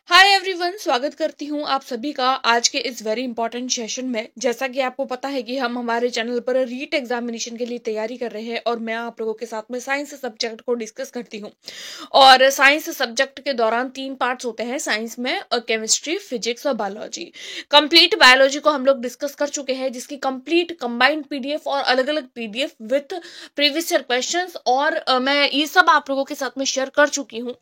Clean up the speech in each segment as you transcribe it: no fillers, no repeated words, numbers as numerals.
Hi everyone, स्वागत करती हूँ आप सभी का आज के इस वेरी इंपॉर्टेंट सेशन में। जैसा कि आपको पता है कि हम हमारे चैनल पर रीट एग्जामिनेशन के लिए तैयारी कर रहे हैं और मैं आप लोगों के साथ में साइंस सब्जेक्ट को डिस्कस करती हूँ। और साइंस सब्जेक्ट के दौरान 3 पार्ट्स होते हैं साइंस में, केमिस्ट्री, फिजिक्स और बायोलॉजी। कंप्लीट बायोलॉजी को हम लोग डिस्कस कर चुके हैं, जिसकी कंप्लीट कंबाइंड पीडीएफ और अलग अलग PDF with previous year question और मैं ये सब आप लोगों के साथ में शेयर कर चुकी हूँ।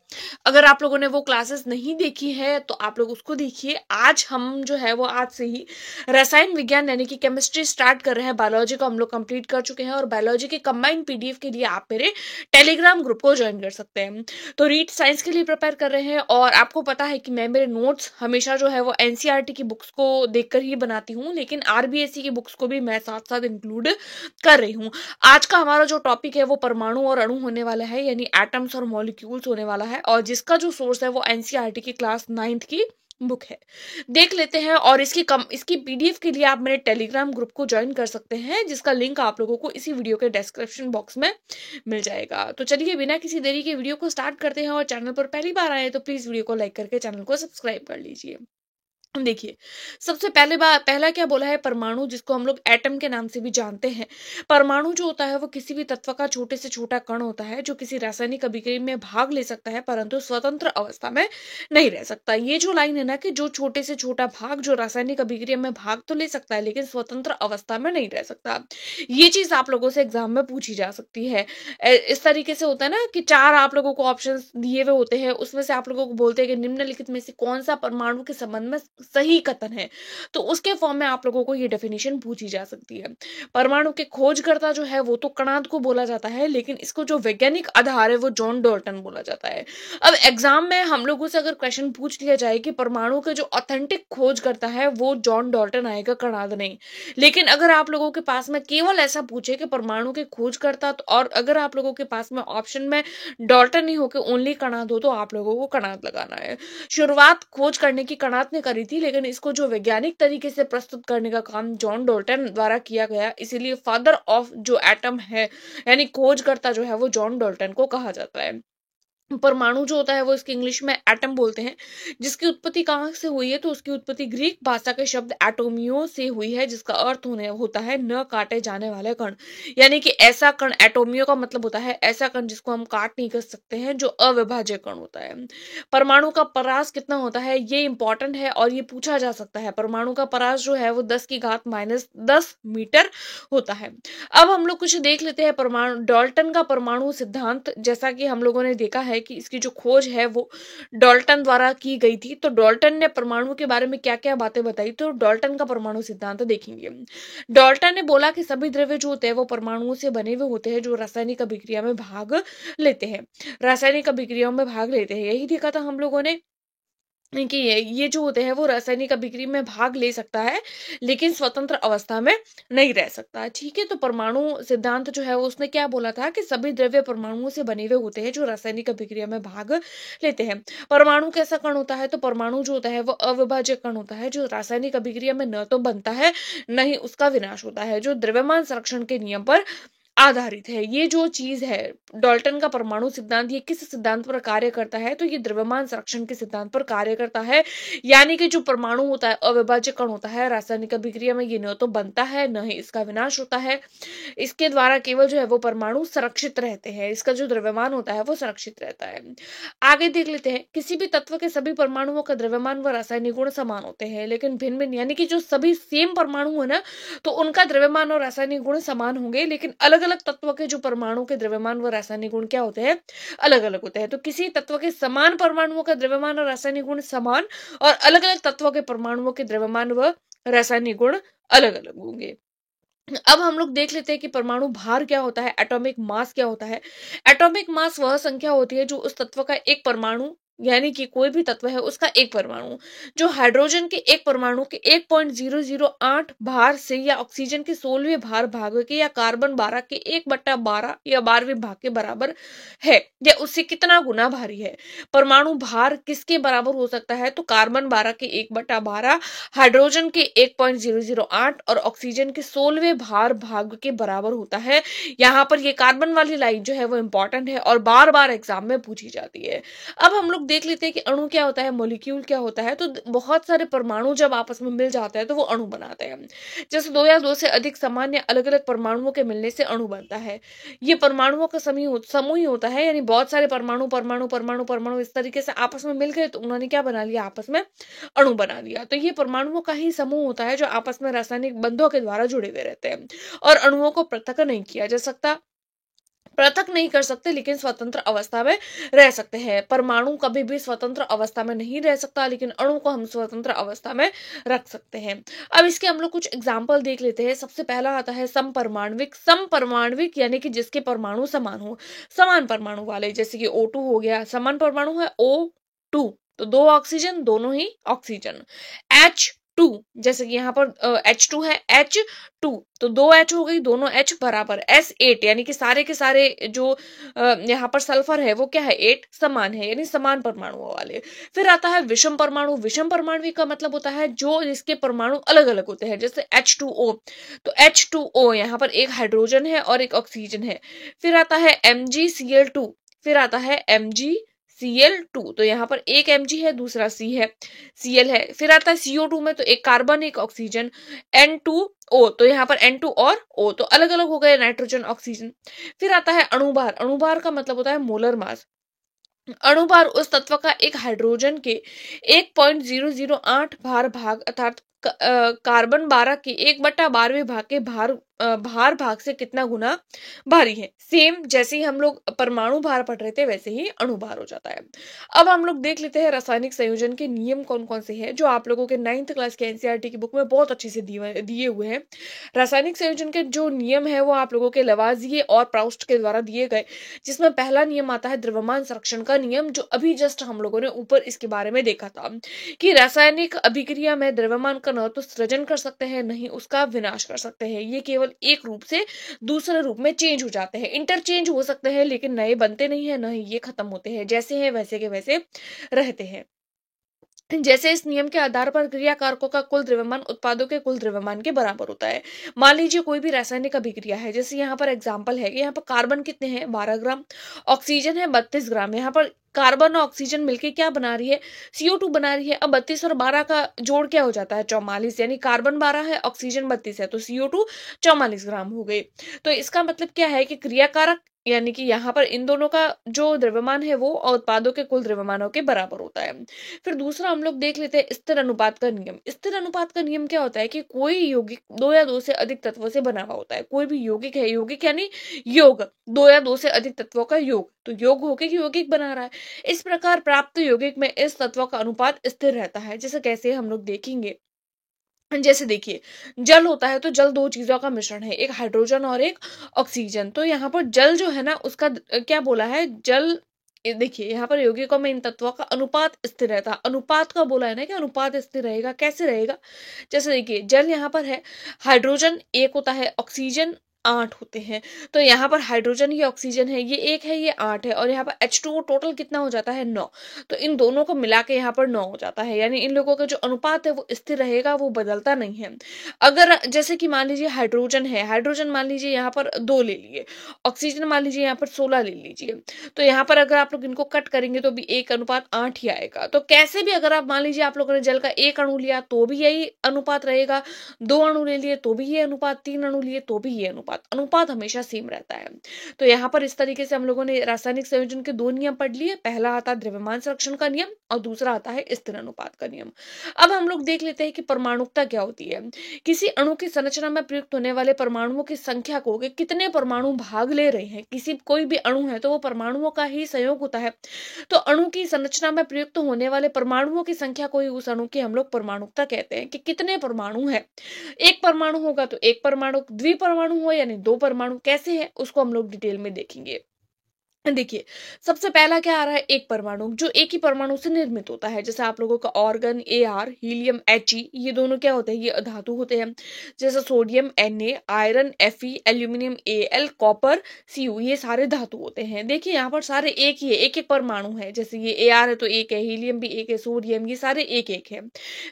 अगर आप लोगों ने वो क्लासेस नहीं देखी है तो आप लोग उसको देखिए। आज हम जो है वो आज से ही रसायन विज्ञान यानी कि केमिस्ट्री स्टार्ट कर रहे हैं। बायोलॉजी को हम लोग कंप्लीट कर चुके हैं और बायोलॉजी के कंबाइंड पीडीएफ के लिए आप मेरे टेलीग्राम ग्रुप को ज्वाइन कर सकते हैं। तो रीड साइंस के लिए प्रिपेयर कर रहे हैं और आपको पता है कि मैं मेरे नोट्स हमेशा जो है वो एनसीईआरटी की बुक्स को देखकर ही बनाती हूँ, लेकिन आरबीएसई की बुक्स को भी मैं साथ साथ इंक्लूड कर रही हूँ। आज का हमारा जो टॉपिक है वो परमाणु और अणु होने वाला है, यानी एटम्स और मॉलिक्यूल्स होने वाला है, और जिसका जो सोर्स है वो एनसीईआरटी की क्लास 9th की बुक है। देख लेते हैं। और इसकी पीडीएफ के लिए आप मेरे टेलीग्राम ग्रुप को ज्वाइन कर सकते हैं, जिसका लिंक आप लोगों को इसी वीडियो के डिस्क्रिप्शन बॉक्स में मिल जाएगा। तो चलिए बिना किसी देरी के वीडियो को स्टार्ट करते हैं। और चैनल पर पहली बार आए तो प्लीज वीडियो को लाइक करके चैनल को सब्सक्राइब कर लीजिए। देखिए, सबसे पहला क्या बोला है, परमाणु, जिसको हम लोग एटम के नाम से भी जानते हैं। परमाणु जो होता है वो किसी भी तत्व का छोटे से छोटा कण होता है जो किसी रासायनिक अभिक्रिया में भाग ले सकता है परंतु स्वतंत्र अवस्था में नहीं रह सकता। ये जो लाइन है ना कि जो छोटे से छोटा भाग जो रासायनिक अभिक्रिया में भाग तो ले सकता है लेकिन स्वतंत्र अवस्था में नहीं रह सकता, ये चीज आप लोगों से एग्जाम में पूछी जा सकती है। इस तरीके से होता है ना कि 4 आप लोगों को ऑप्शन दिए हुए होते हैं, उसमें से आप लोगों को बोलते हैं कि निम्नलिखित में से कौन सा परमाणु के संबंध में सही कथन है, तो उसके फॉर्म में आप लोगों को ये डेफिनेशन पूछी जा सकती है। परमाणु के खोजकर्ता जो है वो तो कणाद को बोला जाता है, लेकिन इसको जो वैज्ञानिक आधार है वो जॉन डाल्टन बोला जाता है। अब एग्जाम में हम लोगों से अगर क्वेश्चन पूछ लिया जाए कि परमाणु के जो ऑथेंटिक खोज करता है वो जॉन डाल्टन आएगा, कणाद नहीं। लेकिन अगर आप लोगों के पास में केवल ऐसा पूछे कि परमाणु के खोजकर्ता, तो और अगर आप लोगों के पास में ऑप्शन में डाल्टन नहीं हो के ओनली कणाद हो, तो आप लोगों को कणाद लगाना है। शुरुआत खोज करने की कणाद ने करी थी, लेकिन इसको जो वैज्ञानिक तरीके से प्रस्तुत करने का काम जॉन डाल्टन द्वारा किया गया, इसीलिए फादर ऑफ जो एटम है यानी खोजकर्ता जो है वो जॉन डाल्टन को कहा जाता है। परमाणु जो होता है वो इसके इंग्लिश में एटम बोलते हैं। जिसकी उत्पत्ति कहाँ से हुई है, तो उसकी उत्पत्ति ग्रीक भाषा के शब्द एटोमियो से हुई है, जिसका अर्थ होता है न काटे जाने वाले कण। यानी कि ऐसा कण, एटोमियो का मतलब होता है ऐसा कण जिसको हम काट नहीं कर सकते हैं, जो अविभाज्य कण होता है। परमाणु का परास कितना होता है, ये इंपॉर्टेंट है और ये पूछा जा सकता है। परमाणु का परास जो है वो 10 की घात -10 मीटर होता है। अब हम लोग कुछ देख लेते हैं परमाणु, डाल्टन का परमाणु सिद्धांत। जैसा कि हम लोगों ने देखा है कि इसकी जो खोज है वो डाल्टन द्वारा की गई थी, तो डाल्टन ने परमाणु के बारे में क्या क्या बातें बताई, तो डाल्टन का परमाणु सिद्धांत देखेंगे। डाल्टन ने बोला कि सभी द्रव्य जो होते हैं वो परमाणुओं से बने हुए होते हैं जो रासायनिक अभिक्रिया में भाग लेते हैं, रासायनिक अभिक्रियाओं में भाग लेते हैं। यही देखा था हम लोगों ने कि ये जो होते हैं वो रासायनिक अभिक्रिया में भाग ले सकता है लेकिन स्वतंत्र अवस्था में नहीं रह सकता। ठीक है, तो परमाणु सिद्धांत जो है उसने क्या बोला था कि सभी द्रव्य परमाणुओं से बने हुए होते हैं जो रासायनिक अभिक्रिया में भाग लेते हैं। परमाणु कैसा कण होता है, तो परमाणु जो होता है वो अविभाज्य कण होता है जो रासायनिक अभिक्रिया में न तो बनता है न ही उसका विनाश होता है, जो द्रव्यमान संरक्षण के नियम पर आधारित है। ये जो चीज है डाल्टन का परमाणु सिद्धांत, ये किस सिद्धांत पर कार्य करता है, तो ये द्रव्यमान संरक्षण के सिद्धांत पर कार्य करता है। यानी कि जो परमाणु होता है अविभाज्य कण होता है, रासायनिक अभिक्रिया में ये न तो बनता है न ही इसका विनाश होता है, इसके द्वारा केवल जो है वो परमाणु संरक्षित रहते हैं, इसका जो द्रव्यमान होता है वो संरक्षित रहता है। आगे देख लेते हैं, किसी भी तत्व के सभी परमाणुओं का द्रव्यमान व रासायनिक गुण समान होते हैं लेकिन भिन्न भिन्न, यानी कि जो सभी सेम परमाणु है ना तो उनका द्रव्यमान और रासायनिक गुण समान होंगे, लेकिन अलग अलग तत्व के जो परमाणु के द्रव्यमान व रासायनिक गुण क्या होते हैं, अलग अलग होते हैं। तो किसी तत्व के समान परमाणुओं का द्रव्यमान और रासायनिक गुण समान और अलग अलग तत्वों के परमाणुओं के द्रव्यमान व रासायनिक गुण अलग अलग होंगे। अब हम लोग देख लेते हैं कि परमाणु भार क्या होता है, एटॉमिक मास क्या होता है। एटॉमिक मास वह संख्या होती है जो उस तत्व का एक परमाणु, यानी कि कोई भी तत्व है उसका एक परमाणु जो हाइड्रोजन के एक परमाणु के 1.008 भार से या ऑक्सीजन के 16वें भार भाग के या कार्बन 12 के 1/12 या 12वें भाग के बराबर है, या उससे कितना गुना भारी है। परमाणु भार किसके बराबर हो सकता है, तो कार्बन 12 के 1/12, हाइड्रोजन के 1.008 और ऑक्सीजन के 16वें भार भाग के बराबर होता है। यहाँ पर ये कार्बन वाली लाइन जो है वो इंपॉर्टेंट है और बार बार एग्जाम में पूछी जाती है। अब हम लोग लोग देख लेते हैं कि अणु क्या होता है, मॉलिक्यूल क्या होता है। तो बहुत सारे परमाणु जब आपस में मिल जाते हैं तो वो अणु बनाते हैं। जैसे दो या दो से अधिक समान या अलग अलग परमाणुओं के मिलने से अणु बनता है। ये परमाणुओं का समूह ही होता है, यानी बहुत सारे परमाणु परमाणु परमाणु परमाणु इस तरीके से आपस में मिल गए तो उन्होंने क्या बना लिया, आपस में अणु बना लिया। तो ये परमाणुओं का ही समूह होता है जो आपस में रासायनिक बंधों के द्वारा जुड़े हुए रहते हैं और अणुओं को पृथक नहीं किया जा सकता, पृथक नहीं कर सकते, लेकिन स्वतंत्र अवस्था में रह सकते हैं। परमाणु कभी भी स्वतंत्र अवस्था में नहीं रह सकता, लेकिन अणु को हम स्वतंत्र अवस्था में रख सकते हैं। अब इसके हम लोग कुछ एग्जाम्पल देख लेते हैं। सबसे पहला आता है समपरमाणविक। समपरमाणविक यानी कि जिसके परमाणु समान हो, समान परमाणु वाले, जैसे कि O2 हो गया, समान परमाणु है O2, तो दो ऑक्सीजन, दोनों ही ऑक्सीजन। H2, जैसे कि यहाँ पर H2 है, H2, तो दो H हो गई, दोनों H बराबर। S8 यानी कि सारे के सारे जो यहाँ पर सल्फर है वो क्या है, 8 समान है, यानी समान परमाणुओं वाले। फिर आता है विषम परमाणु। विषम परमाणु का मतलब होता है जो जिसके परमाणु अलग अलग होते हैं, जैसे H2O, तो H2O यहाँ पर एक हाइड्रोजन है और एक ऑक्सीजन है। फिर आता है MgCl2, फिर आता है MgCl2, तो यहाँ पर एक Mg है, दूसरा Cl है। फिर आता है CO2 में, तो एक कार्बन एक ऑक्सीजन, N2O, तो यहाँ पर N2 और O, तो अलग अलग हो गए नाइट्रोजन ऑक्सीजन। फिर आता है अणुभार। अणुभार का मतलब होता है मोलर मास। अणुभार उस तत्व का एक हाइड्रोजन के 1.008 भाग अर्थात कार्बन 12 के 1/12वें भाग के भार भाग से कितना गुना भारी है। सेम जैसे ही हम लोग परमाणु भार पढ़ रहे थे वैसे ही अणु भार हो जाता है। अब हम लोग देख लेते हैं रासायनिक संयोजन के नियम कौन कौन से हैं, जो आप लोगों के 9th क्लास के एनसीईआरटी की बुक में बहुत अच्छे से दिए हुए हैं। रासायनिक संयोजन के जो नियम है वो आप लोगों के लवाजिये और प्राउस्ट के द्वारा दिए गए, जिसमें पहला नियम आता है द्रव्यमान संरक्षण का नियम, जो अभी जस्ट हम लोगों ने ऊपर इसके बारे में देखा था कि रासायनिक अभिक्रिया में द्रव्यमान का न तो सृजन कर सकते हैं, नहीं उसका विनाश कर सकते हैं। ये केवल एक रूप से दूसरे रूप में चेंज हो जाते हैं, इंटरचेंज हो सकते हैं, लेकिन नए बनते नहीं है, न ही ये खत्म होते हैं, जैसे हैं वैसे के वैसे रहते हैं। जैसे इस नियम के आधार पर क्रिया कारकों का कुल द्रव्यमान उत्पादों के कुल द्रव्यमान के बराबर होता है। मान लीजिए कोई भी रासायनिक अभिक्रिया है, जैसे यहाँ पर एग्जांपल है कि यहाँ पर कार्बन कितने हैं, 12 ग्राम, ऑक्सीजन है 32 ग्राम। यहाँ पर कार्बन और ऑक्सीजन मिलके क्या बना रही है, CO2 बना रही है। अब 32 और 12 का जोड़ क्या हो जाता है, 44, यानी कार्बन 12 है, ऑक्सीजन 32 है, तो CO2 44 ग्राम हो गए। तो इसका मतलब क्या है कि क्रियाकारक यानी कि यहाँ पर इन दोनों का जो द्रव्यमान है वो उत्पादों के कुल द्रव्यमानों के बराबर होता है। फिर दूसरा हम लोग देख लेते हैं स्थिर अनुपात का नियम। स्थिर अनुपात का नियम क्या होता है कि कोई यौगिक दो या दो से अधिक तत्वों से बना हुआ होता है। कोई भी यौगिक है, यौगिक यानी योग, दो या दो से अधिक तत्वों का योग, तो योग होके यौगिक बना रहा है। इस प्रकार प्राप्त यौगिक में इस तत्वों का अनुपात स्थिर रहता है। जैसे कैसे हम लोग देखेंगे, जैसे देखिए जल होता है तो जल दो चीजों का मिश्रण है, एक हाइड्रोजन और एक ऑक्सीजन। तो यहाँ पर जल जो है ना उसका क्या बोला है, जल देखिए यहाँ पर यौगिकों में इन तत्वों का अनुपात स्थिर रहता है। अनुपात का बोला है ना कि अनुपात स्थिर रहेगा, कैसे रहेगा, जैसे देखिए जल यहाँ पर है, हाइड्रोजन 1 होता है, ऑक्सीजन 8 होते हैं। तो यहाँ पर हाइड्रोजन ही ऑक्सीजन है, ये 1 है, ये 8 है, और यहाँ पर H2O टोटल कितना हो जाता है, 9। तो इन दोनों को मिला के यहाँ पर 9 हो जाता है, यानी इन लोगों का जो अनुपात है वो स्थिर रहेगा, वो बदलता नहीं है। अगर जैसे कि मान लीजिए हाइड्रोजन है, हाइड्रोजन मान लीजिए यहाँ पर 2 ले लिए, ऑक्सीजन मान लीजिए यहाँ पर 16 ले लीजिए, तो यहाँ पर अगर आप लोग इनको कट करेंगे तो भी 1:8 ही आएगा। तो कैसे भी अगर आप मान लीजिए आप लोगों ने जल का 1 अणु लिया तो भी यही अनुपात रहेगा, 2 अणु ले लिए तो भी ये अनुपात, 3 अणु लिए तो भी ये अनुपात हमेशा सेम रहता है। तो यहाँ पर इस तरीके से हम लोगों ने रासायनिक संयोजन के 2 नियम पढ़ लिए। पहला आता है द्रव्यमान संरक्षण का नियम और दूसरा आता है स्थिर अनुपात का नियम। अब हम लोग देख लेते हैं कि परमाणुकता क्या होती है। किसी अणु की संरचना में प्रयुक्त होने वाले परमाणुओं की संख्या को, कितने परमाणु भाग ले रहे हैं, किसी कोई भी अणु है तो वो परमाणुओं का ही संयोग होता है। तो अणु की संरचना में प्रयुक्त होने वाले परमाणुओं की संख्या को ही उस अणु की हम लोग परमाणुकता कहते हैं कि कितने परमाणु है। एक परमाणु होगा तो एक परमाणु, द्विपरमाणु हो यानी 2 परमाणु, कैसे है उसको हम लोग डिटेल में देखेंगे। देखिए सबसे पहला क्या आ रहा है, एक परमाणु, जो एक ही परमाणु से निर्मित होता है। जैसे आप लोगों का ऑर्गन Ar, हीलियम He, ये दोनों क्या होते हैं, ये धातु होते हैं। जैसे sodium Na, iron Fe, aluminium Al, copper Cu, ये सारे धातु होते हैं। देखिए यहाँ पर सारे एक ही है, एक एक परमाणु है। जैसे ये Ar है तो एक है, हीलियम भी एक है, सोडियम, ये सारे एक एक है।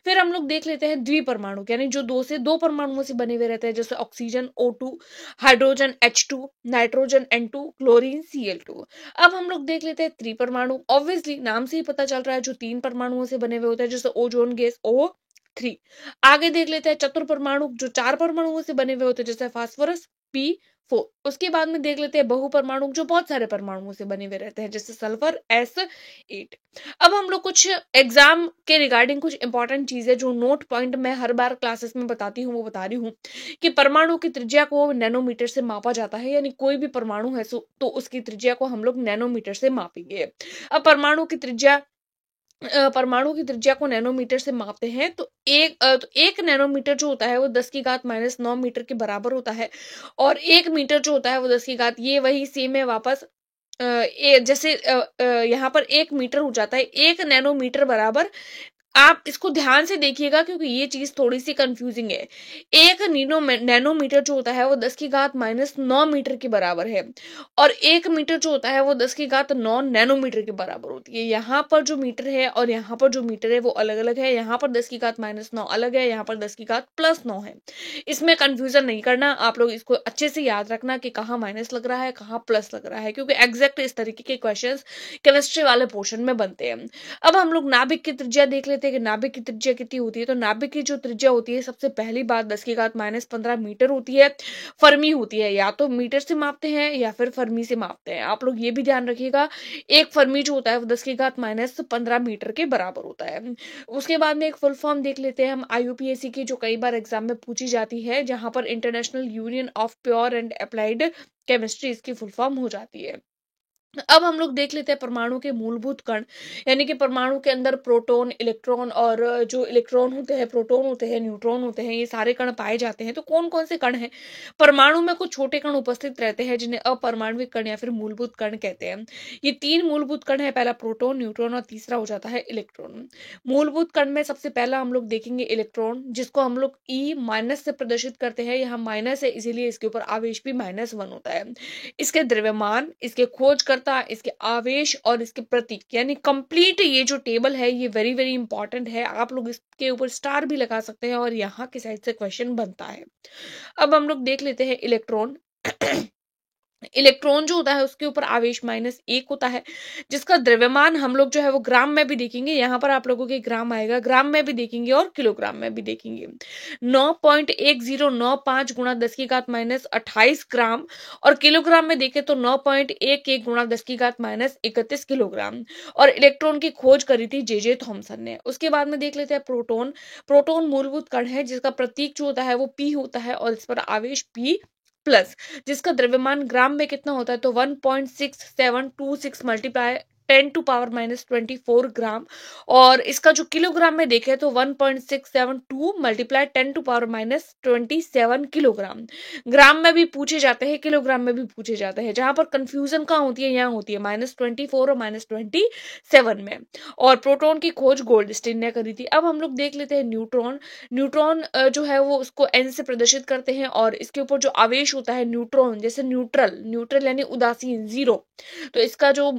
फिर हम लोग देख लेते हैं द्विपरमाणु, यानी जो 2 से 2 परमाणुओं से बने हुए रहते हैं। जैसे oxygen O2, hydrogen H2, nitrogen N2, chlorine Cl2। अब हम लोग देख लेते हैं त्रिपरमाणु। ऑब्वियसली नाम से ही पता चल रहा है, जो 3 परमाणुओं से बने हुए होते हैं, जैसे ओजोन गैस O3। आगे देख लेते हैं चतुर्परमाणु, जो 4 परमाणुओं से बने हुए होते हैं, जैसे फास्फोरस P4। उसके बाद में देख लेते हैं बहुपरमाणु, जो बहुत सारे परमाणुओं से बने हुए रहते हैं, जैसे सल्फर S8। अब हम लोग कुछ एग्जाम के रिगार्डिंग कुछ इंपॉर्टेंट चीजें जो नोट पॉइंट मैं हर बार क्लासेस में बताती हूँ वो बता रही हूँ, कि परमाणु की त्रिज्या को नैनोमीटर से मापा जाता है, यानी कोई भी परमाणु है तो उसकी त्रिज्या को हम लोग नैनोमीटर से मापेंगे। अब परमाणु की त्रिज्या को नैनोमीटर से मापते हैं, तो एक नैनोमीटर जो होता है वो 10⁻⁹ मीटर के बराबर होता है, और 1 मीटर जो होता है वो 10 ये वही सेम है वापस। जैसे यहाँ पर 1 मीटर हो जाता है, 1 नैनोमीटर बराबर। आप इसको ध्यान से देखिएगा, क्योंकि ये चीज थोड़ी सी कंफ्यूजिंग है। नैनोमीटर जो होता है वो 10⁻⁹ मीटर के बराबर है, और 1 मीटर जो होता है वो 10⁻⁹ नैनोमीटर के बराबर होती है। यहाँ पर जो मीटर है और यहाँ पर जो मीटर है वो अलग अलग है, यहाँ पर 10⁻⁹ अलग है, यहाँ पर 10⁻+9 है। इसमें कंफ्यूजन नहीं करना, आप लोग इसको अच्छे से याद रखना कि कहाँ माइनस लग रहा है, कहाँ प्लस लग रहा है, क्योंकि एग्जैक्ट इस तरीके के क्वेश्चन केमिस्ट्री वाले पोर्शन में बनते हैं। अब हम लोग नाभिक की त्रिज्या देख लेते हैं कि नाभिक की त्रिज्या कितनी होती है। तो नाभिक की जो त्रिज्या होती है, सबसे पहली बात 10⁻⁻15 मीटर होती है। फर्मी होती है, या तो मीटर से मापते हैं या फिर फर्मी से मापते हैं। आप लोग ये भी ध्यान रखिएगा, एक फर्मी जो होता है वो 10⁻⁻15 मीटर के बराबर होता है। उसके बाद में एक फुल फॉर्म देख लेते हैं हम IUPAC की, जो कई बार एग्जाम में पूछी जाती है, जहां पर international union of pure and applied chemistry इसकी फुल फॉर्म हो जाती है। अब हम लोग देख लेते हैं परमाणु के मूलभूत कण, यानी कि परमाणु के अंदर प्रोटॉन, इलेक्ट्रॉन, और जो इलेक्ट्रॉन होते हैं, प्रोटॉन होते हैं, न्यूट्रॉन होते हैं, ये सारे कण पाए जाते हैं। तो कौन कौन से कण हैं? परमाणु में कुछ छोटे कण उपस्थित रहते हैं, जिन्हें अपरमाणविक कण या फिर मूलभूत कण कहते हैं। ये 3 मूलभूत कण है, पहला प्रोटॉन, न्यूट्रॉन और तीसरा हो जाता है इलेक्ट्रॉन। मूलभूत कण में सबसे पहला हम लोग देखेंगे इलेक्ट्रॉन, जिसको हम लोग E- से प्रदर्शित करते हैं। यहाँ माइनस है, इसीलिए इसके ऊपर आवेश भी -1 होता है। इसके द्रव्यमान, इसके खोजकर्ता, इसके आवेश और इसके प्रतीक, यानी कंप्लीट ये जो टेबल है ये वेरी वेरी इंपॉर्टेंट है। आप लोग इसके ऊपर स्टार भी लगा सकते हैं, और यहाँ के साइड से क्वेश्चन बनता है। अब हम लोग देख लेते हैं इलेक्ट्रॉन। इलेक्ट्रॉन जो होता है उसके ऊपर आवेश -1 होता है, जिसका द्रव्यमान हम लोग जो है वो ग्राम में भी देखेंगे। यहाँ पर आप लोगों के ग्राम आएगा, ग्राम में भी देखेंगे और किलोग्राम में भी देखेंगे। 9.1095 गुणा 10⁻28 ग्राम, और किलोग्राम में देखें तो 9.11 गुणा 10⁻31 किलोग्राम। और इलेक्ट्रॉन की खोज करी थी जे थॉमसन ने। उसके बाद में देख लेते हैं प्रोटॉन। प्रोटॉन मूलभूत कण है, जिसका प्रतीक जो होता है वो P होता है, और इस पर आवेश P+, जिसका द्रव्यमान ग्राम में कितना होता है, तो 1.6726 मल्टीप्लाई 10⁻⁻24 ग्राम। और इसका जो किलोग्राम में देखें तो 1.672 मल्टीप्लाई 10⁻⁻27 किलोग्राम। ग्राम में भी पूछे जाते हैं, किलोग्राम में भी पूछे जाते हैं। जहां पर कंफ्यूजन कहाँ होती है, यहाँ होती है -24 और -27 में। और प्रोटॉन की खोज गोल्डस्टीन ने करी थी। अब हम लोग देख लेते हैं न्यूट्रॉन। न्यूट्रॉन जो है वो उसको N से प्रदर्शित करते हैं, और इसके ऊपर जो आवेश होता है न्यूट्रॉन, जैसे न्यूट्रल, न्यूट्रल यानी उदासीन, 0, तो इसका जो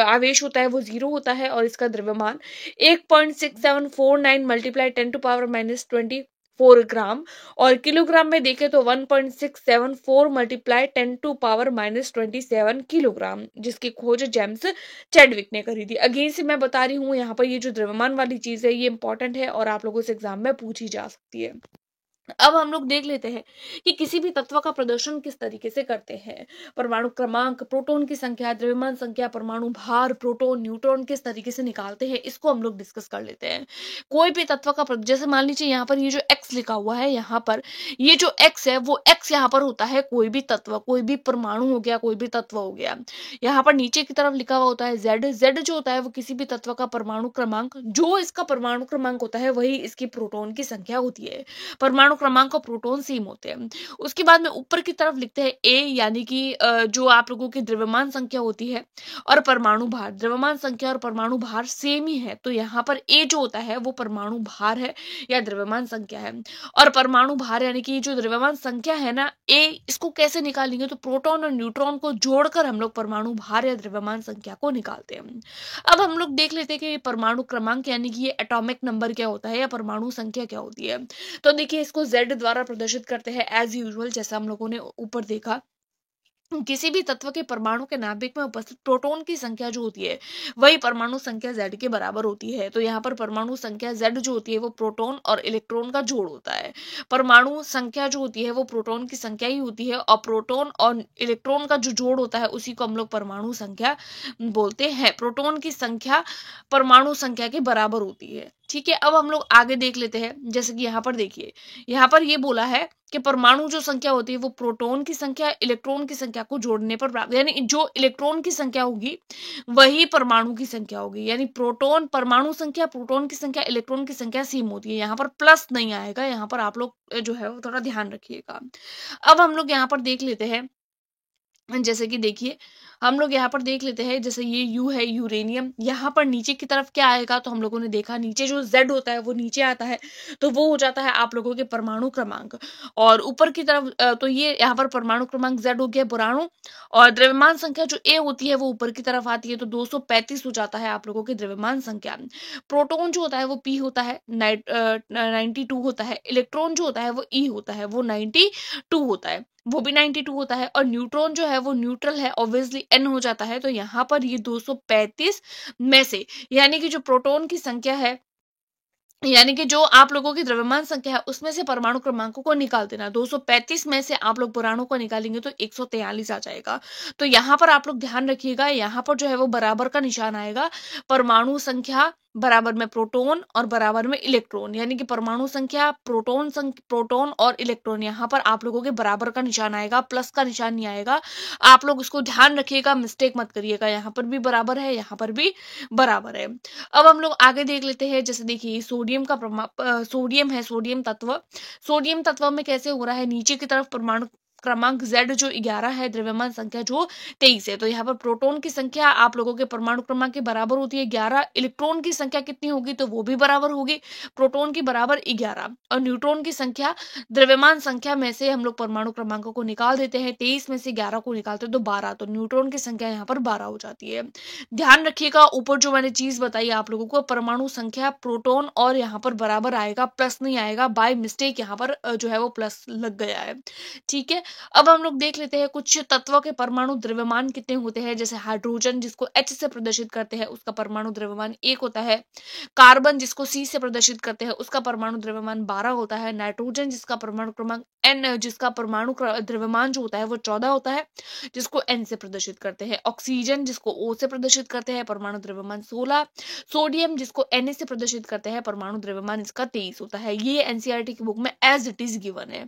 आवेश होता है वो 0 होता है, और इसका द्रव्यमान 1.6749 मल्टीप्लाई 10⁻⁻24 ग्राम। और किलोग्राम में देखें तो 1.674 मल्टीप्लाई 10⁻⁻27 किलोग्राम, जिसकी खोज जेम्स चैडविक ने करी थी। अगेन से मैं बता रही हूँ, यहाँ पर ये जो द्रव्यमान वाली चीज है ये इंपॉर्टेंट है, और आप लोगों से एग्जाम में पूछी जा सकती है। अब हम लोग देख लेते हैं कि किसी भी तत्व का प्रदर्शन किस तरीके से करते हैं। परमाणु क्रमांक, प्रोटॉन की संख्या, द्रव्यमान संख्या, परमाणु भार, प्रोटॉन, न्यूट्रॉन किस तरीके से निकालते हैं, इसको हम लोग डिस्कस कर लेते हैं। कोई भी तत्व का जैसे मान लीजिए यहाँ पर ये जो x लिखा हुआ है, यहाँ पर ये जो x है वो x यहाँ पर होता है कोई भी तत्व, कोई भी परमाणु हो गया, कोई भी तत्व हो गया। यहाँ पर नीचे की तरफ लिखा हुआ होता है z जो होता है वो किसी भी तत्व का परमाणु क्रमांक, जो इसका परमाणु क्रमांक होता है वही इसकी प्रोटॉन की संख्या होती है। परमाणु क्रमांक और प्रोटॉन सेम होते हैं। उसके बाद में ऊपर की तरफ लिखते हैं A, यानी कि जो आप लोगों की द्रव्यमान संख्या होती है, और परमाणु भार। द्रव्यमान संख्या और परमाणु भार सेम ही है, तो यहाँ पर A जो होता है वो परमाणु भार है या द्रव्यमान संख्या है। और परमाणु भार यानी कि जो द्रव्यमान संख्या है ना A, इसको कैसे निकालेंगे, तो प्रोटॉन और न्यूट्रॉन को जोड़कर हम लोग परमाणु भार या द्रव्यमान संख्या को निकालते हैं। अब हम लोग देख लेते हैं कि परमाणु क्रमांक यानी कि ये एटॉमिक नंबर क्या होता है या परमाणु संख्या क्या होती है। तो देखिए इसको Z द्वारा प्रदर्शित करते हैं एज यूजुअल, जैसा हम लोगों ने ऊपर देखा। किसी भी तत्व के परमाणु के नाभिक में उपस्थित प्रोटॉन की संख्या जो होती है वही परमाणु संख्या Z के बराबर होती है। तो यहाँ पर परमाणु संख्या Z जो होती है वो प्रोटॉन और इलेक्ट्रॉन का जोड़ होता है। परमाणु संख्या जो होती है वो प्रोटॉन की संख्या ही होती है और प्रोटॉन और इलेक्ट्रॉन का जो जोड़ होता है उसी को हम लोग परमाणु संख्या बोलते हैं। प्रोटॉन की संख्या परमाणु संख्या के बराबर होती है। ठीक है, अब हम लोग आगे देख लेते हैं। जैसे कि यहाँ पर देखिए, यहाँ पर ये बोला है कि परमाणु जो संख्या होती है वो प्रोटॉन की संख्या इलेक्ट्रॉन की संख्या को जोड़ने पर प्राप्त, यानी जो इलेक्ट्रॉन की संख्या होगी वही परमाणु की संख्या होगी। यानी प्रोटॉन परमाणु संख्या प्रोटॉन की संख्या इलेक्ट्रॉन की संख्या सेम होती है। यहाँ पर प्लस नहीं आएगा, यहाँ पर आप लोग जो है वो थोड़ा ध्यान रखिएगा। अब हम लोग यहाँ पर देख लेते हैं। जैसे कि देखिए, हम लोग यहाँ पर देख लेते हैं, जैसे ये U है यूरेनियम, यहाँ पर नीचे की तरफ क्या आएगा, तो हम लोगों ने देखा नीचे जो Z होता है वो नीचे आता है, तो वो हो जाता है आप लोगों के परमाणु क्रमांक। और ऊपर की तरफ तो ये यहाँ पर परमाणु क्रमांक Z हो गया परमाणु, और द्रव्यमान संख्या जो A होती है वो ऊपर की तरफ आती है, तो 235 हो जाता है आप लोगों की द्रव्यमान संख्या। प्रोटॉन जो होता है वो P होता है, 92 होता है। इलेक्ट्रॉन जो होता है वो E होता है, वो 92 होता है, वो भी 92 होता है। और न्यूट्रॉन जो है वो न्यूट्रल है, ऑब्वियसली N हो जाता है। तो यहाँ पर ये 235 में से, यानी कि जो प्रोटॉन की संख्या है, यानी कि जो आप लोगों की द्रव्यमान संख्या है उसमें से परमाणु क्रमांकों को निकाल देना। 235 में से आप लोग परमाणु को निकालेंगे तो 143 आ जाएगा। तो यहाँ पर आप लोग ध्यान रखिएगा, यहाँ पर जो है वो बराबर का निशान आएगा। परमाणु संख्या बराबर में प्रोटॉन और बराबर में इलेक्ट्रॉन, यानी कि परमाणु संख्या प्रोटॉन और इलेक्ट्रॉन, यहाँ पर आप लोगों के बराबर का निशान आएगा, प्लस का निशान नहीं आएगा। आप लोग उसको ध्यान रखिएगा, मिस्टेक मत करिएगा। यहाँ पर भी बराबर है, यहाँ पर भी बराबर है। अब हम लोग आगे देख लेते हैं। जैसे देखिए, सोडियम है, सोडियम तत्व में कैसे हो रहा है, नीचे की तरफ परमाणु क्रमांक Z जो 11 है, द्रव्यमान संख्या जो 23 है। तो यहाँ पर प्रोटॉन की संख्या आप लोगों के परमाणु क्रमांक के बराबर होती है 11। इलेक्ट्रॉन की संख्या कितनी होगी, तो वो भी बराबर होगी, प्रोटॉन की बराबर 11। और न्यूट्रॉन की संख्या द्रव्यमान संख्या में से हम लोग परमाणु क्रमांकों को निकाल देते हैं, 23 में से 11 को निकालते हैं तो 12, तो न्यूट्रॉन की संख्या यहाँ पर 12 हो जाती है। ध्यान रखिएगा, ऊपर जो मैंने चीज बताई आप लोगों को, परमाणु संख्या प्रोटॉन और यहाँ पर बराबर आएगा, प्लस नहीं आएगा। बाय मिस्टेक यहाँ पर जो है वो प्लस लग गया है। ठीक है, अब हम लोग देख लेते हैं कुछ तत्वों के परमाणु द्रव्यमान कितने होते हैं। जैसे हाइड्रोजन जिसको H से प्रदर्शित करते हैं उसका परमाणु द्रव्यमान 1 होता है। कार्बन जिसको C से प्रदर्शित करते हैं उसका परमाणु द्रव्यमान 12 होता है। नाइट्रोजन जिसका परमाणु क्रमांक N, जिसका परमाणु द्रव्यमान जो होता है वो 14 होता है, जिसको N से प्रदर्शित करते हैं। ऑक्सीजन जिसको O से प्रदर्शित करते हैं, परमाणु द्रव्यमान 16। सोडियम जिसको Na से प्रदर्शित करते हैं, परमाणु द्रव्यमान इसका 23 होता है। ये एनसीईआरटी की बुक में एज इट इज गिवन है।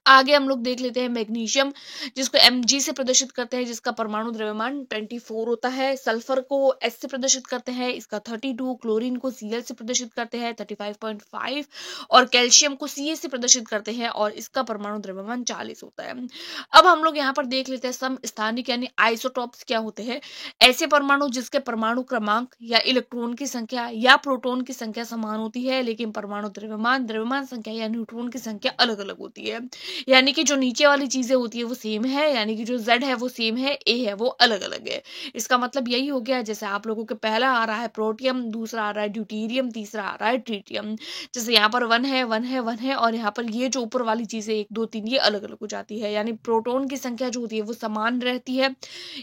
आगे हम लोग देख लेते हैं मैग्नीशियम जिसको Mg से प्रदर्शित करते हैं, जिसका परमाणु द्रव्यमान 24 होता है। सल्फर को S से प्रदर्शित करते हैं, इसका 32। क्लोरीन को Cl से प्रदर्शित करते हैं 35.5, और कैल्शियम को Ca से प्रदर्शित करते हैं और इसका परमाणु द्रव्यमान 40 होता है। अब हम लोग यहाँ पर देख लेते हैं समस्थानिक यानी आइसोटॉप्स क्या होते हैं। ऐसे परमाणु जिसके परमाणु क्रमांक या इलेक्ट्रॉन की संख्या या प्रोटॉन की संख्या समान होती है, लेकिन परमाणु द्रव्यमान संख्या या न्यूट्रॉन की संख्या अलग अलग होती है। यानी कि जो नीचे वाली चीजें होती है वो सेम है, यानी कि जो Z है वो सेम है, A है वो अलग अलग है। इसका मतलब यही हो गया, जैसे आप लोगों के पहला आ रहा है प्रोटियम, दूसरा आ रहा है ड्यूटीरियम, तीसरा आ रहा है ट्रीटियम। जैसे यहाँ पर 1 है 1 है 1 है, और यहाँ पर ये जो ऊपर वाली चीजें 1 2 3 ये अलग अलग हो जाती है। यानी प्रोटॉन की संख्या जो होती है वो समान रहती है।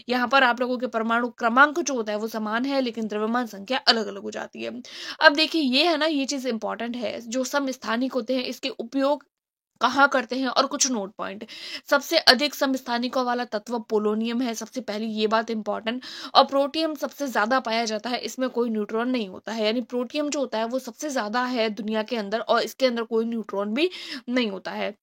यहाँ पर आप लोगों के परमाणु क्रमांक जो होता है वो समान है, लेकिन द्रव्यमान संख्या अलग अलग हो जाती है। अब देखिए ये है ना, ये चीज इंपॉर्टेंट है। जो समस्थानिक होते हैं इसके उपयोग कहाँ करते हैं और कुछ नोट पॉइंट। सबसे अधिक समस्थानिकों वाला तत्व पोलोनियम है, सबसे पहली ये बात इंपॉर्टेंट। और प्रोटियम सबसे ज्यादा पाया जाता है, इसमें कोई न्यूट्रॉन नहीं होता है, यानी प्रोटियम जो होता है वो सबसे ज्यादा है दुनिया के अंदर, और इसके अंदर कोई न्यूट्रॉन भी नहीं होता है।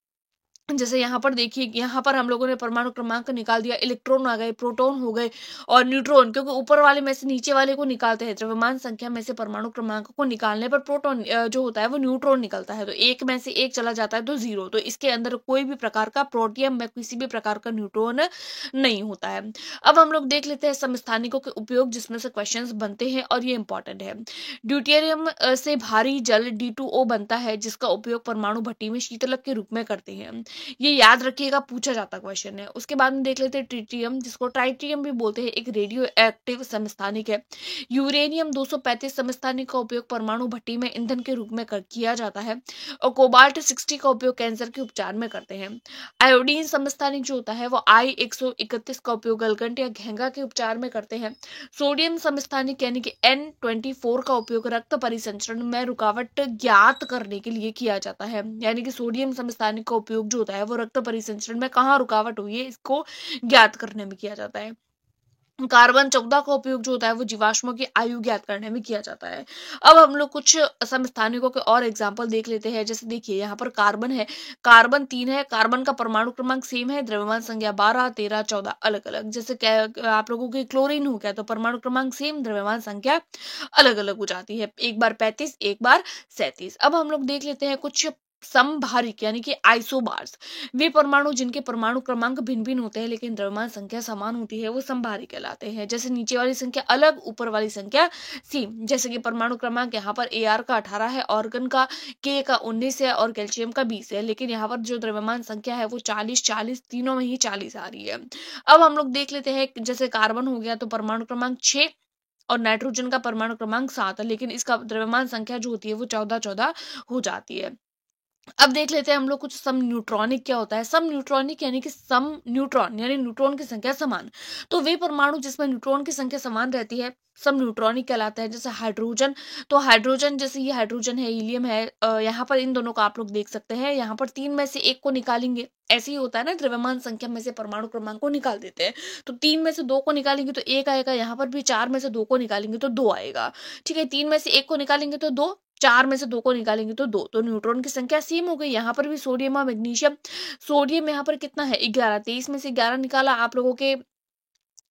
जैसे यहाँ पर देखिए, यहाँ पर हम लोगों ने परमाणु क्रमांक निकाल दिया, इलेक्ट्रॉन आ गए, प्रोटॉन हो गए और न्यूट्रॉन, क्योंकि ऊपर वाले में से नीचे वाले को निकालते हैं। द्रव्यमान संख्या में से परमाणु क्रमांक को निकालने पर प्रोटॉन जो होता है वो न्यूट्रॉन निकलता है, तो एक में से एक चला जाता है तो 0। तो इसके अंदर कोई भी प्रकार का प्रोटियम में किसी भी प्रकार का न्यूट्रॉन नहीं होता है। अब हम लोग देख लेते हैं समस्थानिकों के उपयोग, जिसमें से क्वेश्चन बनते हैं और ये इंपॉर्टेंट है। ड्यूटेरियम से भारी जल D2O बनता है, जिसका उपयोग परमाणु भट्टी में शीतलक के रूप में करते हैं। ये याद रखिएगा, पूछा जाता क्वेश्चन है। उसके बाद में देख लेते हैं ट्रिटियम, जिसको ट्राइटियम भी बोलते हैं, एक रेडियो एक्टिव समस्थानिक है। यूरेनियम 235 समस्थानिक का उपयोग परमाणु भट्टी में ईंधन के रूप में किया जाता है। और कोबाल्ट 60 का उपयोग कैंसर के उपचार में करते हैं। आयोडीन समस्थानिक जो होता है वो I-131 का उपयोग गलगंट या घेंगा के उपचार में करते हैं। सोडियम समस्थानिक यानी कि N24 का उपयोग रक्त परिसंचरण में रुकावट ज्ञात करने के लिए किया जाता है। यानी कि सोडियम समस्थानिक का उपयोग जो होता है वो रक्त परिसंचरण में कहाँ रुकावट हुई है इसको ज्ञात करने में किया जाता है। कार्बन 14 का उपयोग जो होता है वो जीवाश्मों की आयु ज्ञात करने में किया जाता है। अब हम लोग कुछ समस्थानिकों के और एग्जाम्पल देख लेते हैं। जैसे देखिए यहाँ पर कार्बन है, कार्बन 3 है, कार्बन का परमाणु क्रमांक सेम है, द्रव्यमान संख्या 12, 13, 14 अलग अलग। जैसे आप लोगों की क्लोरीन हो गया तो परमाणु क्रमांक सेम, द्रव्यमान संख्या अलग अलग हो जाती है, एक बार 35, एक बार 37। अब हम लोग देख लेते हैं कुछ समभारिक यानी कि आइसोबार्स। वे परमाणु जिनके परमाणु क्रमांक भिन्न भिन्न होते हैं लेकिन द्रव्यमान संख्या समान होती है वो समभारिक कहलाते हैं। जैसे नीचे वाली संख्या अलग, ऊपर वाली संख्या सेम। जैसे कि परमाणु क्रमांक यहाँ पर Ar का 18 है, ऑर्गन का K का 19 है और कैल्शियम का 20 है, लेकिन यहाँ पर जो द्रव्यमान संख्या है वो 40, 40 तीनों में ही 40 आ रही है। अब हम लोग देख लेते हैं, जैसे कार्बन हो गया तो परमाणु क्रमांक 6 और नाइट्रोजन का परमाणु क्रमांक 7 है, लेकिन इसका द्रव्यमान संख्या जो होती है वो 14, 14 हो जाती है। अब देख लेते हैं हम लोग कुछ सम न्यूट्रॉनिक क्या होता है। सम न्यूट्रॉनिक यानी कि सम न्यूट्रॉन यानी न्यूट्रॉन की संख्या समान। तो वे परमाणु जिसमें न्यूट्रॉन की संख्या समान रहती है सम न्यूट्रॉनिक कहलाता है। जैसे हाइड्रोजन, तो हाइड्रोजन जैसे ये हाइड्रोजन है, हीलियम है, यहाँ पर इन दोनों का आप लोग देख सकते हैं, यहाँ पर 3 में से 1 को निकालेंगे। ऐसे ही होता है ना, द्रव्यमान संख्या में से परमाणु क्रमांक को निकाल देते हैं। तो 3 में से 2 को निकालेंगे तो 1 आएगा, यहाँ पर भी 4 में से 2 को निकालेंगे तो 2 आएगा। ठीक है, 3 में से 1 को निकालेंगे तो 2, 4 में से 2 को निकालेंगे तो 2। तो न्यूट्रॉन की संख्या सेम हो गई। यहाँ पर भी सोडियम और मैग्नीशियम, सोडियम यहाँ पर कितना है 11, 23 में से 11 निकाला आप लोगों के,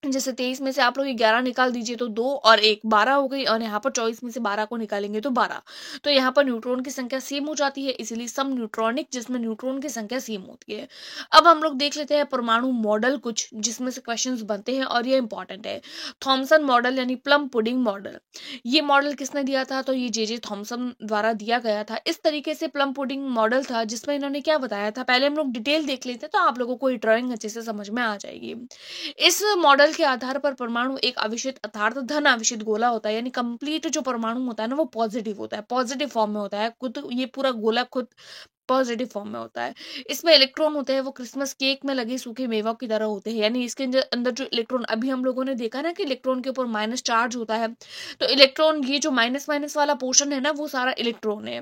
जैसे 23 में से आप लोग 11 निकाल दीजिए तो 2 और 1 12 हो गई, और यहाँ पर 24 में से 12 को निकालेंगे तो 12। तो यहाँ पर न्यूट्रॉन की संख्या सेम हो जाती है, इसीलिए सम न्यूट्रॉनिक जिसमें न्यूट्रॉन की संख्या सेम होती है। अब हम लोग देख लेते हैं परमाणु मॉडल कुछ जिसमें से क्वेश्चंस बनते हैं और ये इंपॉर्टेंट है। थॉमसन मॉडल यानी प्लम पुडिंग मॉडल, ये मॉडल किसने दिया था तो ये जे थॉमसन द्वारा दिया गया था। इस तरीके से प्लम पुडिंग मॉडल था जिसमें इन्होंने क्या बताया था, पहले हम लोग डिटेल देख लेते हैं तो आप लोगों को ड्राइंग अच्छे से समझ में आ जाएगी। इस मॉडल के आधार पर परमाणु एक आवेशित अर्थात धन आवेशित गोला होता है, यानी कंप्लीट जो परमाणु होता है ना वो पॉजिटिव होता है, पॉजिटिव फॉर्म में होता है। खुद ये पूरा गोला खुद पॉजिटिव फॉर्म में होता है। इसमें इलेक्ट्रॉन होते हैं वो क्रिसमस केक में लगे सूखे मेवा की तरह होते हैं, यानी इसके अंदर जो इलेक्ट्रॉन, अभी हम लोगों ने देखा ना कि इलेक्ट्रॉन के ऊपर माइनस चार्ज होता है, तो इलेक्ट्रॉन ये जो माइनस माइनस वाला पोर्शन है ना वो सारा इलेक्ट्रॉन है।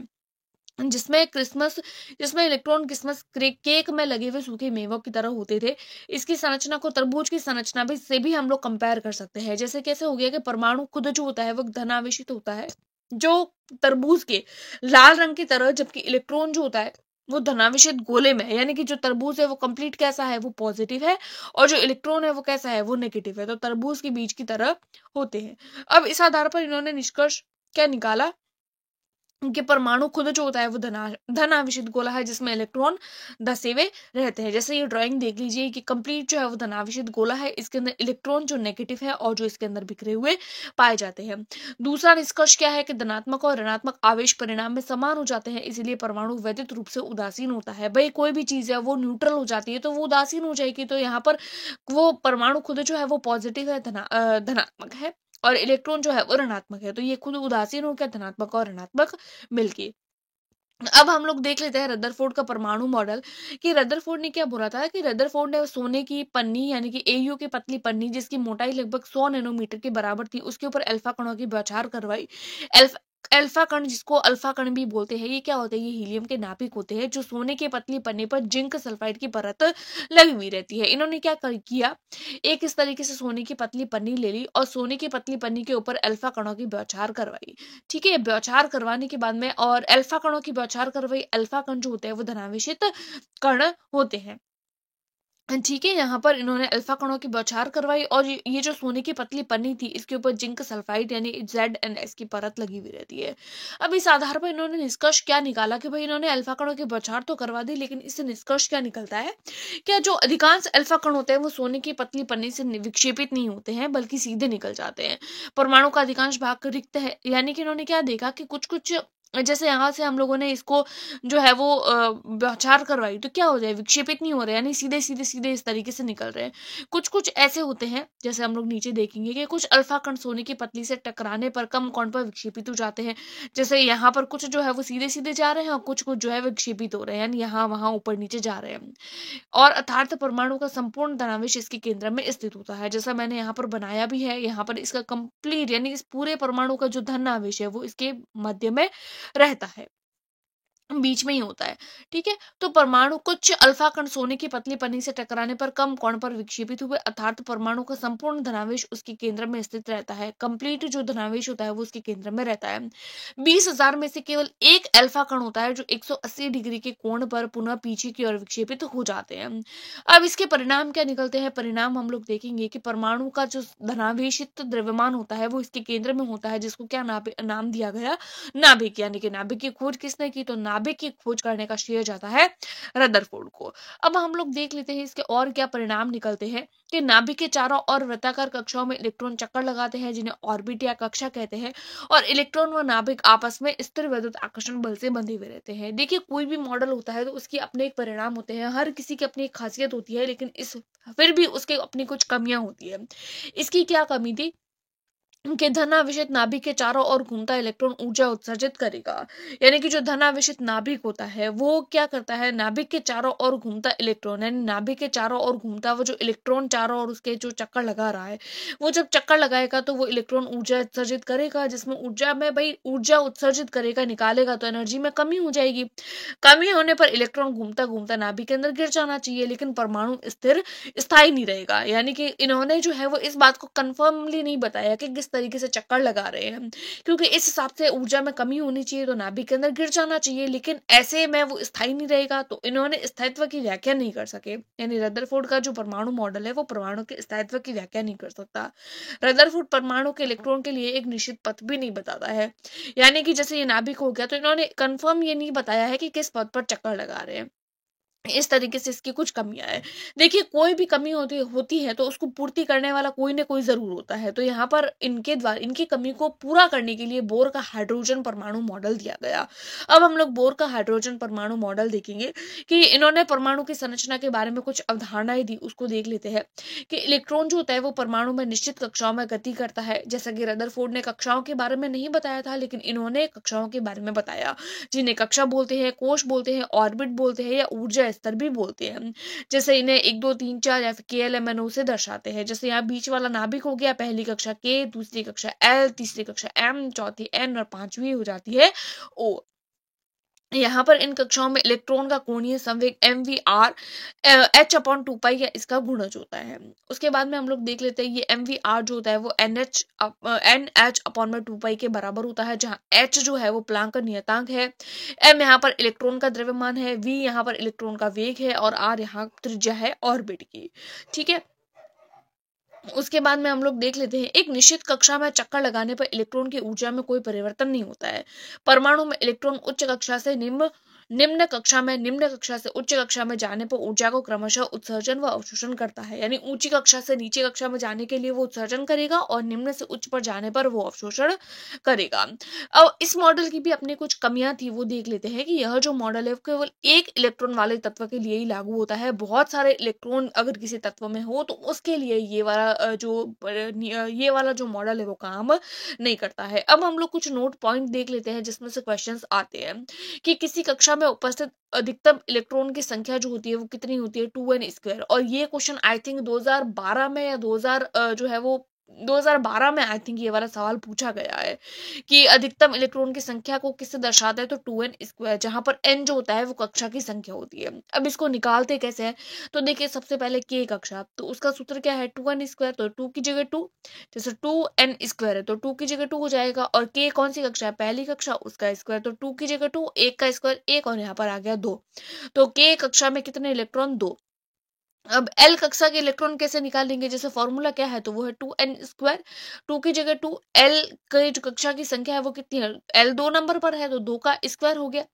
जिसमें इलेक्ट्रॉन क्रिसमस केक में लगे हुए सूखे मेवों की तरह होते थे। इसकी संरचना को तरबूज की संरचना भी से भी हम लोग कंपेयर कर सकते हैं। जैसे कैसे हो गया कि परमाणु खुद जो होता है वो धनावेशित होता है जो तरबूज के लाल रंग की तरह, जबकि इलेक्ट्रॉन जो होता है वो धनावेशित गोले में है, यानी कि जो तरबूज है वो कंप्लीट कैसा है वो पॉजिटिव है और जो इलेक्ट्रॉन है वो कैसा है वो नेगेटिव है, तो तरबूज के बीच की तरह होते हैं। अब इस आधार पर इन्होंने निष्कर्ष क्या निकाला कि परमाणु खुद जो होता है वो धन आवेशित गोला है जिसमें इलेक्ट्रॉन धसे हुए रहते हैं। जैसे ये ड्राइंग देख लीजिए कि कंप्लीट जो है वो धनावेशित गोला है, इसके अंदर इलेक्ट्रॉन जो नेगेटिव है और जो इसके अंदर बिखरे हुए पाए जाते हैं। दूसरा निष्कर्ष क्या है कि धनात्मक और ऋणात्मक आवेश परिणाम में समान हो जाते हैं, इसीलिए परमाणु वैद्युत रूप से उदासीन होता है। भाई कोई भी चीज है वो न्यूट्रल हो जाती है तो वो उदासीन हो जाएगी, तो यहाँ पर वो परमाणु खुद जो है वो पॉजिटिव है, धनात्मक है, और इलेक्ट्रॉन जो है वो ऋणात्मक है, तो ये खुद उदासीन हो गया, धनात्मक और ऋणात्मक मिलके। अब हम लोग देख लेते हैं रदरफोर्ड का परमाणु मॉडल कि रदरफोर्ड ने क्या बोला था कि रदरफोर्ड ने सोने की पन्नी यानी कि एयू की पतली पन्नी जिसकी मोटाई लगभग 100 नैनोमीटर के बराबर थी उसके ऊपर अल्फा कणों की बौछार करवाई। अल्फा अल्फा कण जिसको अल्फा कण भी बोलते हैं, ये क्या होते हैं, ये हीलियम के नाभिक होते हैं जो सोने के पतली पन्नी पर जिंक सल्फाइड की परत लगी हुई रहती है। इन्होंने क्या किया, एक इस तरीके से सोने की पतली पन्नी ले ली और सोने की पतली पन्नी के ऊपर अल्फा कणों की बौछार करवाई। ठीक है, बौछार करवाने के बाद में और अल्फा कणों की बौछार करवाई। अल्फा कण जो होते हैं वो धनावेशित कण होते हैं। ठीक है, यहाँ पर इन्होंने अल्फा कणों की बौछार करवाई और ये जो सोने की पतली पन्नी थी इसके ऊपर जिंक सल्फाइड यानी ZnS की परत लगी हुई रहती है। अब इस आधार पर इन्होंने निष्कर्ष क्या निकाला कि भाई इन्होंने अल्फा कणों की बौछार तो करवा दी, लेकिन इससे निष्कर्ष क्या निकलता है, क्या जो अधिकांश अल्फा कण होते हैं वो सोने की पतली पन्नी से विक्षेपित नहीं होते हैं बल्कि सीधे निकल जाते हैं। परमाणु का अधिकांश भाग रिक्त है, यानी कि इन्होंने क्या देखा कि कुछ कुछ जैसे यहाँ से हम लोगों ने इसको जो है वो बौछार करवाई तो क्या हो जाए, विक्षेपित नहीं हो रहे, यानी सीधे सीधे सीधे इस तरीके से निकल रहे हैं। कुछ कुछ ऐसे होते हैं, जैसे हम लोग नीचे देखेंगे कि कुछ अल्फा कण सोने की पतली से टकराने पर कम कोण पर विक्षेपित हो जाते हैं। जैसे यहाँ पर कुछ जो है वो सीधे सीधे जा रहे हैं और कुछ कुछ जो है विक्षेपित हो रहे हैं, यानी यहाँ वहां ऊपर नीचे जा रहे हैं। और अर्थात परमाणु का संपूर्ण धनावेश इसके केंद्र में स्थित होता है। जैसा मैंने यहाँ पर बनाया भी है, यहाँ पर इसका कंप्लीट यानी इस पूरे परमाणु का जो धन आवेश है वो इसके मध्य में रहता है, बीच में ही होता है। ठीक है, तो परमाणु कुछ अल्फा कण सोने की पतली पन्नी से टकराने पर कम कोण पर विक्षेपित हुए, अर्थात परमाणु का संपूर्ण धनावेश उसके केंद्र में स्थित रहता है। कंप्लीट जो धनावेश होता है वो उसके केंद्र में रहता है। 20,000 में से केवल एक अल्फा कण होता है जो 180 डिग्री के कोण पर पुनः पीछे की ओर विक्षेपित हो जाते हैं। अब इसके परिणाम क्या निकलते हैं? परिणाम हम लोग देखेंगे कि परमाणु का जो धनावेशित द्रव्यमान होता है वो इसके केंद्र में होता है, जिसको क्या नाम दिया गया? नाभिक। यानी कि नाभिक की खोज किसने की? तो नाभिक की खोज करने का श्रेय जाता है रदरफोर्ड को। अब हम लोग देख लेते हैं इसके और क्या परिणाम निकलते हैं कि नाभिक के चारों ओर वृत्ताकार कक्षाओं में इलेक्ट्रॉन चक्कर लगाते हैं, जिन्हें ऑर्बिट या कक्षा कहते हैं, और इलेक्ट्रॉन व नाभिक आपस में स्थिर विद्युत आकर्षण बल से बंधे हुए रहते हैं। देखिए, कोई भी मॉडल होता है तो उसकी अपने एक परिणाम होते हैं, हर किसी की अपनी एक खासियत होती है, लेकिन इस फिर भी उसके अपनी कुछ कमियां होती है। इसकी क्या कमी थी कि धनावेशित नाभिक के चारों ओर घूमता इलेक्ट्रॉन ऊर्जा उत्सर्जित करेगा। यानी कि जो धनावेशित नाभिक होता है वो क्या करता है? नाभिक के चारों ओर घूमता इलेक्ट्रॉन, यानी नाभिक के चारों ओर घूमता वो जो इलेक्ट्रॉन चारों ओर उसके जो चक्कर लगा रहा है, वो जब चक्कर लगाएगा तो वो इलेक्ट्रॉन ऊर्जा उत्सर्जित करेगा, जिसमें ऊर्जा में भाई ऊर्जा उत्सर्जित करेगा, निकालेगा तो एनर्जी में कमी हो जाएगी। कमी होने पर इलेक्ट्रॉन घूमता घूमता नाभिक के अंदर गिर जाना चाहिए, लेकिन परमाणु स्थिर स्थायी नहीं रहेगा। यानी कि इन्होंने जो है वो इस बात को कंफर्मली नहीं बताया कि किस तरीके से चक्कर लगा रहे हैं, क्योंकि इस हिसाब से ऊर्जा में कमी होनी चाहिए तो नाभिक के अंदर गिर जाना चाहिए, लेकिन ऐसे में वो स्थायी नहीं रहेगा, तो इन्होंने स्थायित्व की व्याख्या नहीं कर सके। यानी रदरफोर्ड का जो परमाणु मॉडल है वो परमाणु के स्थायित्व की व्याख्या नहीं कर सकता। रदरफोर्ड परमाणु के इलेक्ट्रॉन के लिए एक निश्चित पथ भी नहीं बताता है। यानी कि जैसे ये नाभिक हो गया तो इन्होंने कंफर्म ये नहीं बताया है कि किस पथ पर चक्कर लगा रहे हैं। इस तरीके से इसकी कुछ कमियां हैं। देखिए, कोई भी कमी होती है तो उसको पूर्ति करने वाला कोई ना कोई जरूर होता है, तो यहाँ पर इनके द्वारा इनकी कमी को पूरा करने के लिए बोर का हाइड्रोजन परमाणु मॉडल दिया गया। अब हम लोग बोर का हाइड्रोजन परमाणु मॉडल देखेंगे कि इन्होंने परमाणु की संरचना के बारे में कुछ अवधारणाएं दी, उसको देख लेते हैं कि इलेक्ट्रॉन जो होता है वो परमाणु में निश्चित कक्षाओं में गति करता है। जैसा कि रदरफोर्ड ने कक्षाओं के बारे में नहीं बताया था, लेकिन इन्होंने कक्षाओं के बारे में बताया, जिन्हें कक्षा बोलते हैं, कोश बोलते हैं, ऑर्बिट बोलते हैं, या ऊर्जा स्तर भी बोलते हैं। जैसे इन्हें 1 2 3 4 या फिर KLMNO से दर्शाते हैं। जैसे यहाँ बीच वाला नाभिक हो गया, पहली कक्षा K, दूसरी कक्षा L, तीसरी कक्षा M, चौथी N और पांचवी हो जाती है O। यहाँ पर इन कक्षाओं में इलेक्ट्रॉन का कोणीय संवेग MVR H/2π या इसका गुणज होता है। उसके बाद में हम लोग देख लेते हैं ये MVR जो होता है वो NH/2π के बराबर होता है, जहाँ H जो है वो प्लांक का नियतांक है, M यहाँ पर इलेक्ट्रॉन का द्रव्यमान है, V यहाँ पर इलेक्ट्रॉन का वेग है, और R यहाँ त्रिज्या है ऑर्बिट की। ठीक है, उसके बाद में हम लोग देख लेते हैं एक निश्चित कक्षा में चक्कर लगाने पर इलेक्ट्रॉन की ऊर्जा में कोई परिवर्तन नहीं होता है। परमाणु में इलेक्ट्रॉन उच्च कक्षा से निम्न कक्षा से उच्च कक्षा में जाने पर ऊर्जा को क्रमशः उत्सर्जन व अवशोषण करता है। यानी ऊंची कक्षा से नीचे कक्षा में जाने के लिए वो उत्सर्जन करेगा और निम्न से उच्च पर जाने पर वो अवशोषण करेगा। अब इस मॉडल की भी अपनी कुछ कमियां थी, वो देख लेते हैं कि यह जो मॉडल है केवल एक इलेक्ट्रॉन वाले तत्व के लिए ही लागू होता है। बहुत सारे इलेक्ट्रॉन अगर किसी तत्व में हो तो उसके लिए ये वाला जो मॉडल है वो काम नहीं करता है। अब हम लोग कुछ नोट पॉइंट देख लेते हैं जिसमें से क्वेश्चंस आते हैं कि किसी कक्षा में उपस्थित अधिकतम इलेक्ट्रॉन की संख्या जो होती है वो कितनी होती है? 2n²। और ये क्वेश्चन आई थिंक 2012 में या 2012 में आई थिंक ये वाला सवाल पूछा गया है कि अधिकतम इलेक्ट्रॉन की संख्या को किससे दर्शाता है? तो 2n², जहां पर n जो होता है वो कक्षा की संख्या होती है। अब इसको निकालते कैसे हैं? तो देखिए, सबसे पहले k कक्षा, तो उसका सूत्र क्या है? 2n², तो 2 की जगह 2, जैसे 2n² है तो 2 की जगह 2 हो जाएगा। और k कौन सी कक्षा है? पहली कक्षा, उसका स्क्वायर, तो 2 की जगह 2, 1 का स्क्वायर 1, और यहाँ पर आ गया 2। तो k कक्षा में कितने इलेक्ट्रॉन? 2। अब L कक्षा के इलेक्ट्रॉन कैसे निकालेंगे? जैसे फॉर्मूला क्या है? तो वो है 2n²। 2 की जगह 2, L की जो कक्षा की संख्या है वो कितनी है? L 2 नंबर पर है तो 2 का स्क्वायर हो गया।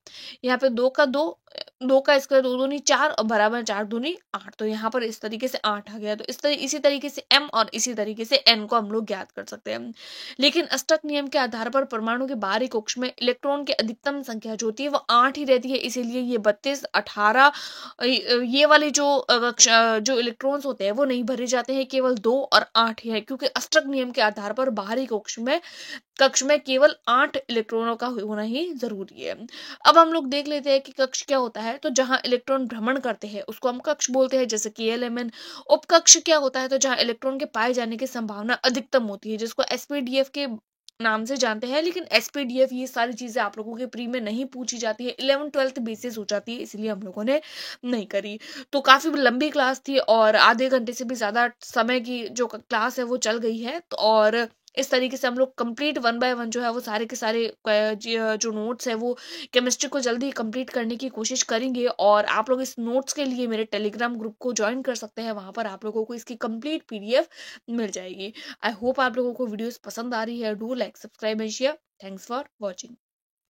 यहाँ पे 2 का 2, 2 का स्क्वायर 2 दूनी 4 और बराबर 4 दूनी 8, तो यहाँ पर इस तरीके से 8 आ गया। तो इसी तरीके से m और इसी तरीके से n को हम लोग ज्ञात कर सकते हैं। लेकिन अष्टक नियम के आधार पर परमाणु के बाहरी कक्ष में इलेक्ट्रॉन की अधिकतम संख्या जो होती है वो 8 ही रहती है, इसीलिए ये 32, 18 ये वाले जो इलेक्ट्रॉन्स होते हैं वो नहीं भरे जाते हैं, केवल 2 और 8 ही है, क्योंकि अष्टक नियम के आधार पर बाहरी कक्ष में केवल 8 इलेक्ट्रॉनों का होना ही जरूरी है। अब हम लोग देख लेते हैं कि कक्ष क्या होता है। तो जहां इलेक्ट्रॉन भ्रमण करते हैं उसको हम कक्ष बोलते हैं, जैसे कि एलएमएन। उपकक्ष क्या होता है, तो जहां इलेक्ट्रॉन के पाए जाने की संभावना अधिकतम होती है, जिसको एसपीडीएफ के नाम से जानते हैं। लेकिन एसपीडीएफ ये सारी चीजें आप लोगों के प्री में नहीं पूछी जाती है, 11th 12th बेसिस हो जाती है, इसलिए हम लोगों ने नहीं करी। तो काफी लंबी क्लास थी और आधे घंटे से भी ज्यादा समय की जो क्लास है वो चल गई है। तो और इस तरीके से हम लोग कंप्लीट 1 बाय 1 जो है वो सारे के सारे जो नोट्स है वो केमिस्ट्री को जल्दी कंप्लीट करने की कोशिश करेंगे। और आप लोग इस नोट्स के लिए मेरे टेलीग्राम ग्रुप को ज्वाइन कर सकते हैं, वहां पर आप लोगों को इसकी कंप्लीट पीडीएफ मिल जाएगी। आई होप आप लोगों को वीडियोस पसंद आ रही है। Do like, subscribe and share. Thanks for watching.